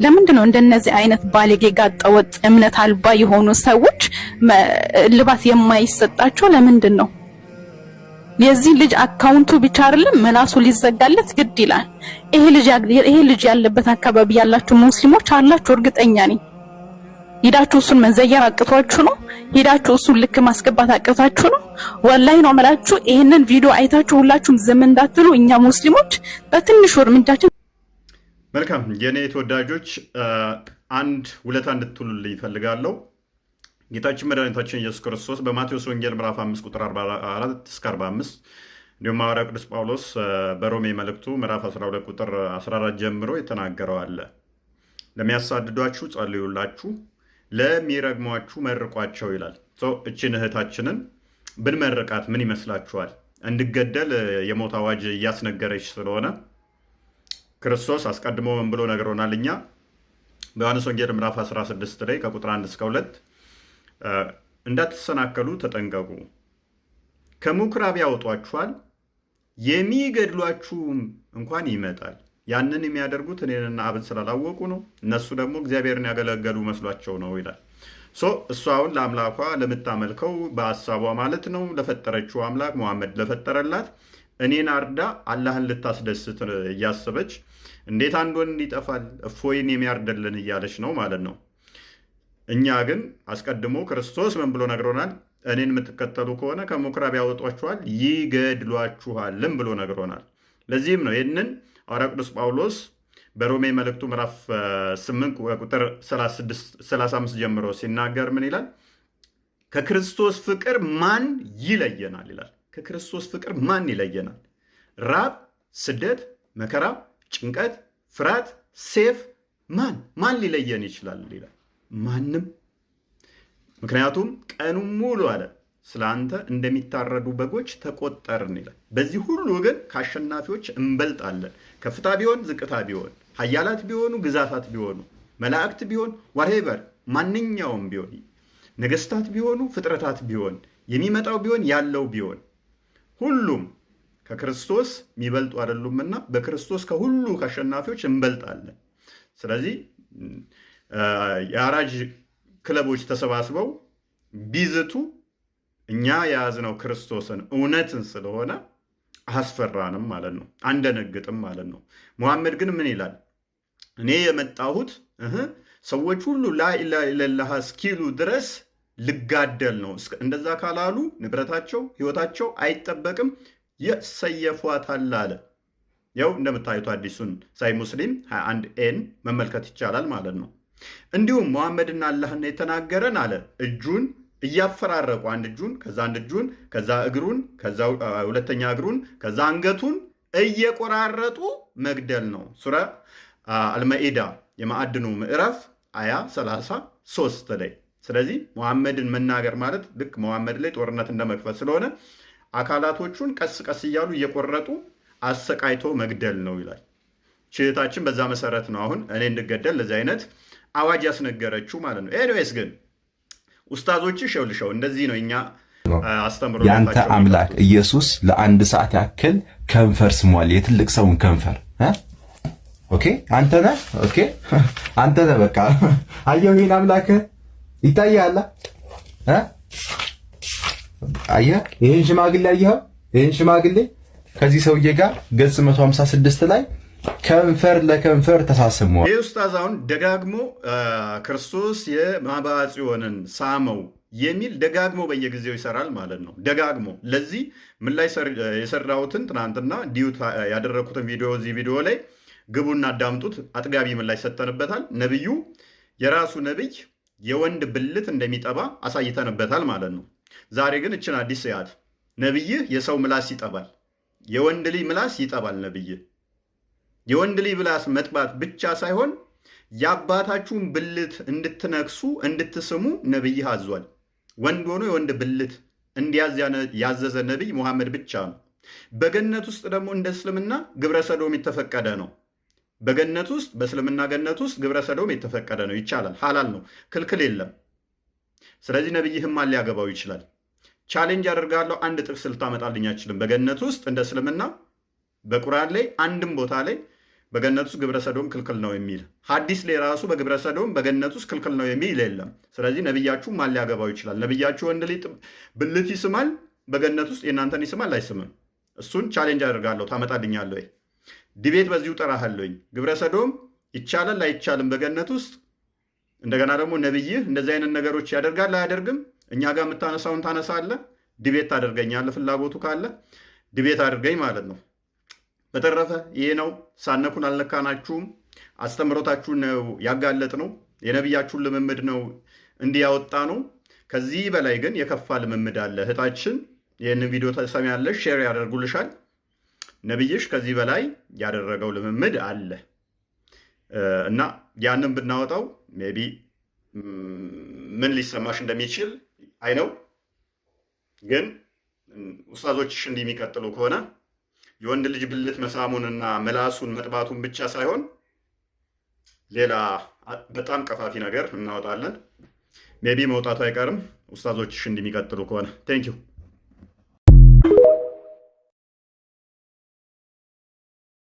ለምንድነው እንደነዚህ አይነት ባለጌ ጋጠወጥ እምነት አልባ የሆኑ ሰዎች ልባት የማይሰጣቸው? ለምንድነው? የዚህ ልጅ አካውንቱ ብቻ አይደለም መላሱ ሊዘጋለት ግድ ይላል። ይሄ ልጅ ያለበት አካባቢ ያላችሁ ሙስሊሞች አላችሁ እርግጠኛ ነኝ። ሄዳችሁ እሱን መዘየር አቅቷችሁ ነው? ሄዳችሁ እሱን ልክ ማስገባት አቅቷችሁ ነው? ወላሂ ነው የምላችሁ። ይሄንን ቪዲዮ አይታችሁ ሁላችሁም ዝም እንዳትሉ እኛ ሙስሊሞች በትንሹ እርምጃችን። መልካም የኔ ተወዳጆች አንድ ውለታ እንድትሉልኝ ይፈልጋለሁ። ጌታችን መድኃኒታችን ኢየሱስ ክርስቶስ በማቴዎስ ወንጌል ምዕራፍ 5 ቁጥር 44 እስከ 45 እንዲሁም ሐዋርያው ቅዱስ ጳውሎስ በሮሜ መልእክቱ ምዕራፍ 12 ቁጥር 14 ጀምሮ የተናገረው አለ። ለሚያሳድዷችሁ ጸልዩላችሁ፣ ለሚረግሟችሁ መርቋቸው ይላል። እችን እህታችንን ብንመርቃት ምን ይመስላችኋል? እንድገደል የሞት አዋጅ እያስነገረች ስለሆነ ክርስቶስ አስቀድሞ ምን ብሎ ነግሮናል? እኛ በዮሐንስ ወንጌል ምዕራፍ 16 ላይ ከቁጥር 1 እስከ 2 እንዳትሰናከሉ ተጠንቀቁ፣ ከምኵራብ ያወጧችኋል፣ የሚገድሏችሁም እንኳን ይመጣል። ያንን የሚያደርጉት እኔንና አብን ስላላወቁ ነው፣ እነሱ ደግሞ እግዚአብሔርን ያገለገሉ መስሏቸው ነው ይላል። እሷ አሁን ለአምላኳ ለምታመልከው በሀሳቧ ማለት ነው ለፈጠረችው አምላክ መሐመድ ለፈጠረላት እኔን አርዳ አላህን ልታስደስት እያሰበች እንዴት አንድ ወንድ ይጠፋል እፎይን የሚያርደልን እያለች ነው ማለት ነው። እኛ ግን አስቀድሞ ክርስቶስ ምን ብሎ ነግሮናል? እኔን የምትከተሉ ከሆነ ከምኵራብ ያወጧችኋል ይገድሏችኋልም ብሎ ነግሮናል። ለዚህም ነው ይህንን ሐዋርያው ቅዱስ ጳውሎስ በሮሜ መልእክቱ ምዕራፍ 8 ቁጥር 35 ጀምሮ ሲናገር ምን ይላል? ከክርስቶስ ፍቅር ማን ይለየናል ይላል። ከክርስቶስ ፍቅር ማን ይለየናል? ራብ፣ ስደት፣ መከራ፣ ጭንቀት፣ ፍርሃት፣ ሴፍ ማን ሊለየን ይችላል ይላል? ማንም። ምክንያቱም ቀኑን ሙሉ አለ ስለ አንተ እንደሚታረዱ በጎች ተቆጠርን ይላል። በዚህ ሁሉ ግን ከአሸናፊዎች እንበልጣለን። ከፍታ ቢሆን ዝቅታ ቢሆን፣ ኃያላት ቢሆኑ ግዛታት ቢሆኑ፣ መላእክት ቢሆን ዋሬቨር ማንኛውም ቢሆን፣ ነገስታት ቢሆኑ ፍጥረታት ቢሆን፣ የሚመጣው ቢሆን ያለው ቢሆን ሁሉም ከክርስቶስ የሚበልጡ አይደሉምና በክርስቶስ ከሁሉ ከአሸናፊዎች እንበልጣለን። ስለዚህ የአራጅ ክለቦች ተሰባስበው ቢዝቱ እኛ የያዝነው ክርስቶስን እውነትን ስለሆነ አስፈራንም ማለት ነው፣ አንደነግጥም ማለት ነው። ሙሐመድ ግን ምን ይላል? እኔ የመጣሁት ሰዎች ሁሉ ላኢላሃ ኢለላህ እስኪሉ ድረስ ልጋደል ነው። እንደዛ ካላሉ ንብረታቸው ህይወታቸው አይጠበቅም፣ የሰየፏታል አለ። ያው እንደምታዩት አዲሱን ሳይ ሙስሊም 21 መመልከት ይቻላል ማለት ነው። እንዲሁም ሙሐመድና አላህን የተናገረን አለ እጁን እያፈራረቁ አንድ እጁን ከዛ እግሩን ከዛ ሁለተኛ እግሩን ከዛ አንገቱን እየቆራረጡ መግደል ነው። ሱራ አልማኢዳ የማዕድኑ ምዕራፍ አያ 33 ላይ። ስለዚህ ሙሐመድን መናገር ማለት ልክ ሙሐመድ ላይ ጦርነት እንደመክፈት ስለሆነ አካላቶቹን ቀስ ቀስ እያሉ እየቆረጡ አሰቃይቶ መግደል ነው ይላል። እህታችን በዛ መሰረት ነው አሁን እኔ እንድገደል ለዚህ አይነት አዋጅ ያስነገረችው ማለት ነው። ኤኒዌይስ ግን ኡስታዞች ሸውልሸው እንደዚህ ነው እኛ አስተምሮ ያንተ አምላክ ኢየሱስ ለአንድ ሰዓት ያክል ከንፈር ስሟል፣ የትልቅ ሰውን ከንፈር። ኦኬ አንተ ነህ፣ ኦኬ አንተ ነህ። በቃ አየሁ ይሄን አምላክ ይታያል። አየህ ይሄን ሽማግሌ አየኸው? ይሄን ሽማግሌ ከዚህ ሰውዬ ጋር ገጽ 156 ላይ ከንፈር ለከንፈር ተሳስመዋል። ይህ ኡስታዝ አሁን ደጋግሞ ክርስቶስ የማኅበረ ጽዮንን ሳመው የሚል ደጋግሞ በየጊዜው ይሰራል ማለት ነው። ደጋግሞ ለዚህ ምን ላይ የሰራሁትን ትናንትና ዲዩት ያደረኩትን ቪዲዮ እዚህ ቪዲዮ ላይ ግቡና አዳምጡት። አጥጋቢ ምን ላይ ሰጠንበታል። ነብዩ የራሱ ነብይ የወንድ ብልት እንደሚጠባ አሳይተንበታል ማለት ነው። ዛሬ ግን እችን አዲስ ሰዓት ነብይህ የሰው ምላስ ይጠባል፣ የወንድ ልጅ ምላስ ይጠባል። ነብይህ የወንድ ልጅ ምላስ መጥባት ብቻ ሳይሆን የአባታችሁን ብልት እንድትነክሱ እንድትስሙ ነብይህ አዟል። ወንድ ሆኖ የወንድ ብልት እንዲያዝ ያዘዘ ነብይ ሙሐመድ ብቻ ነው። በገነት ውስጥ ደግሞ እንደ እስልምና ግብረ ሰዶም የተፈቀደ ነው። በገነት ውስጥ በእስልምና ገነት ውስጥ ግብረ ሰዶም የተፈቀደ ነው። ይቻላል፣ ሐላል ነው፣ ክልክል የለም። ስለዚህ ነብይህም ማን ሊያገባው ይችላል? ቻሌንጅ አደርጋለሁ። አንድ ጥቅስ ልታመጣልኝ አትችልም። በገነት ውስጥ እንደ እስልምና በቁርአን ላይ አንድም ቦታ ላይ በገነት ውስጥ ግብረ ሰዶም ክልክል ነው የሚል ሐዲስ ላይ ራሱ በግብረ ሰዶም በገነት ውስጥ ክልክል ነው የሚል የለም። ስለዚህ ነብያችሁ ማን ሊያገባው ይችላል? ነብያችሁ ወንድ ልጅ ብልት ይስማል፣ በገነት ውስጥ የእናንተን ይስማል አይስምም? እሱን ቻሌንጅ አደርጋለሁ። ታመጣልኛለህ ወይ? ዲቤት በዚሁ ጠራሃለኝ። ግብረ ሰዶም ይቻላል አይቻልም በገነት ውስጥ? እንደገና ደግሞ ነብይህ እንደዚህ አይነት ነገሮች ያደርጋል አያደርግም? እኛ ጋር የምታነሳውን ታነሳለህ፣ ዲቤት ታደርገኛለህ። ፍላጎቱ ካለ ዲቤት አድርገኝ ማለት ነው። በተረፈ ይሄ ነው። ሳነኩን አልነካናችሁም። አስተምሮታችሁን ነው ያጋለጥ ነው። የነቢያችሁን ልምምድ ነው እንዲያወጣ ነው። ከዚህ በላይ ግን የከፋ ልምምድ አለ። እህታችን ይህንን ቪዲዮ ተሰሚያለሽ፣ ሼር ያደርጉልሻል። ነቢይሽ ከዚህ በላይ ያደረገው ልምምድ አለ እና ያንን ብናወጣው ሜይ ቢ ምን ሊሰማሽ እንደሚችል አይነው። ግን ኡስታዞችሽ እንዲህ የሚቀጥሉ ከሆነ የወንድ ልጅ ብልት መሳሙንና ምላሱን መጥባቱን ብቻ ሳይሆን ሌላ በጣም ቀፋፊ ነገር እናወጣለን። ሜይ ቢ መውጣቱ አይቀርም ኡስታዞችሽ እንዲህ የሚቀጥሉ ከሆነ። ቴንኪው